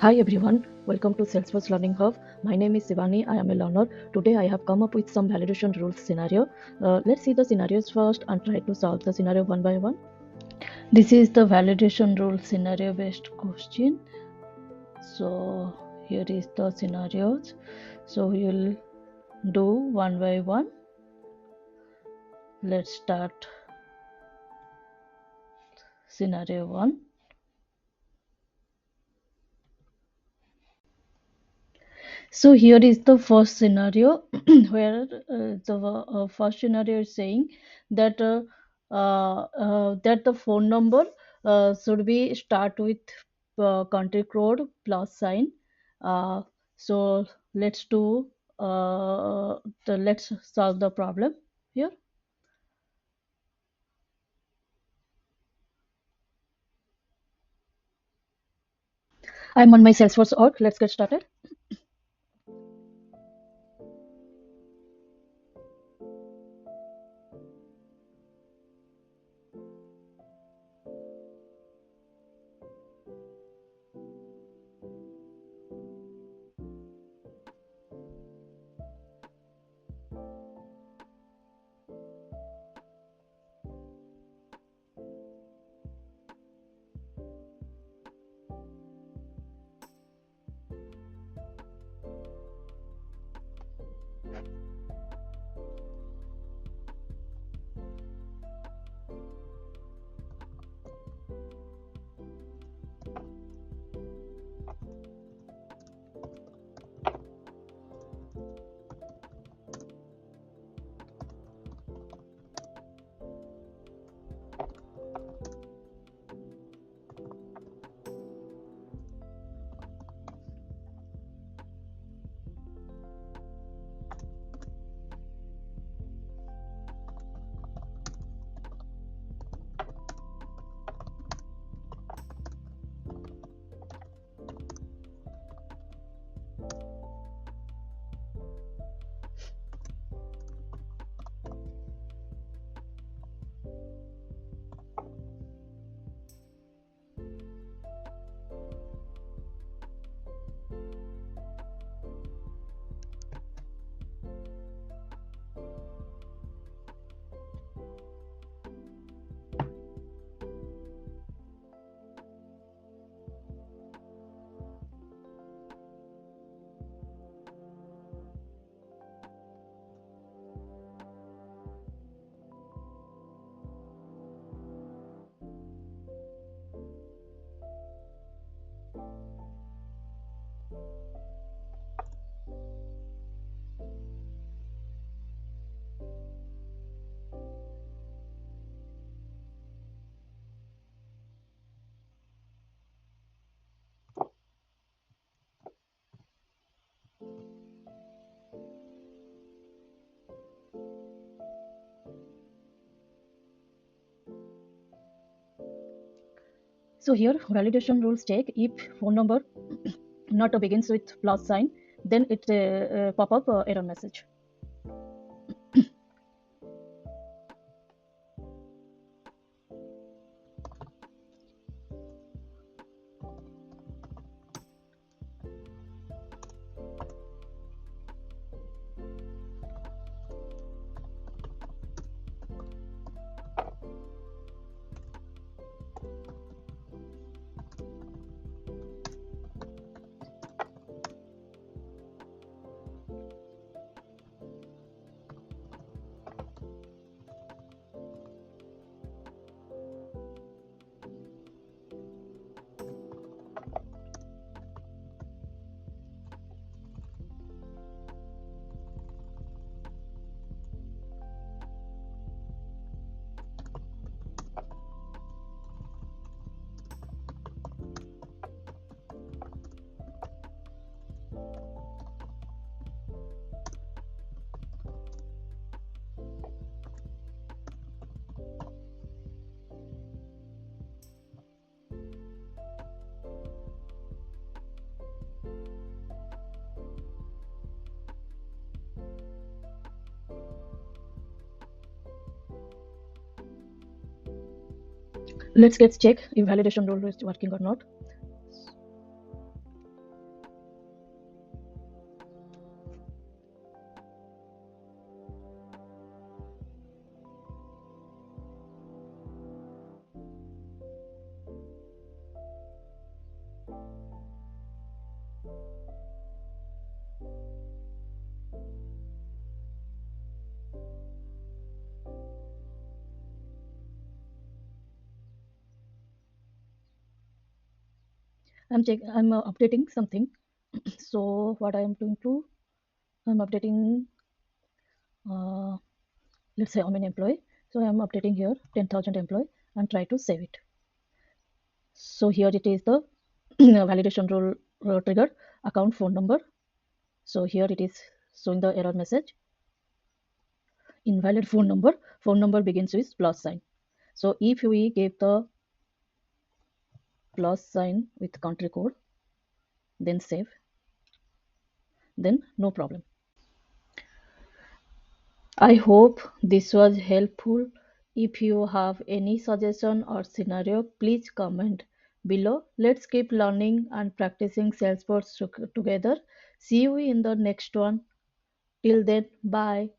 Hi everyone, welcome to Salesforce Learning Hub. My name is Sivani. I am a learner. Today I have come up with some validation rules scenario. Let's see the scenarios first and try to solve the scenario one by one. This is the validation rule scenario based question. So here is the scenarios. So we will do one by one. Let's start scenario 1. So here is the first scenario where the first scenario is saying that that the phone number should be start with country code plus sign. Uh, so let's do let's solve the problem here. I'm on my Salesforce org. Let's get started. So here validation rules take if phone number not begins with plus sign, then it pop up error message. Let's get check if validation rule is working or not. I'm updating something. So what I am doing to, I'm updating, uh, let's say I'm an employee, so I'm updating here 10,000 employee and try to save it. So here it is the validation rule trigger account phone number. So here it is showing the error message, invalid phone number begins with plus sign. So if we give the plus sign with country code, then save, then no problem. I hope this was helpful. If you have any suggestion or scenario, please comment below. Let's keep learning and practicing Salesforce together. See you in the next one. Till then, bye.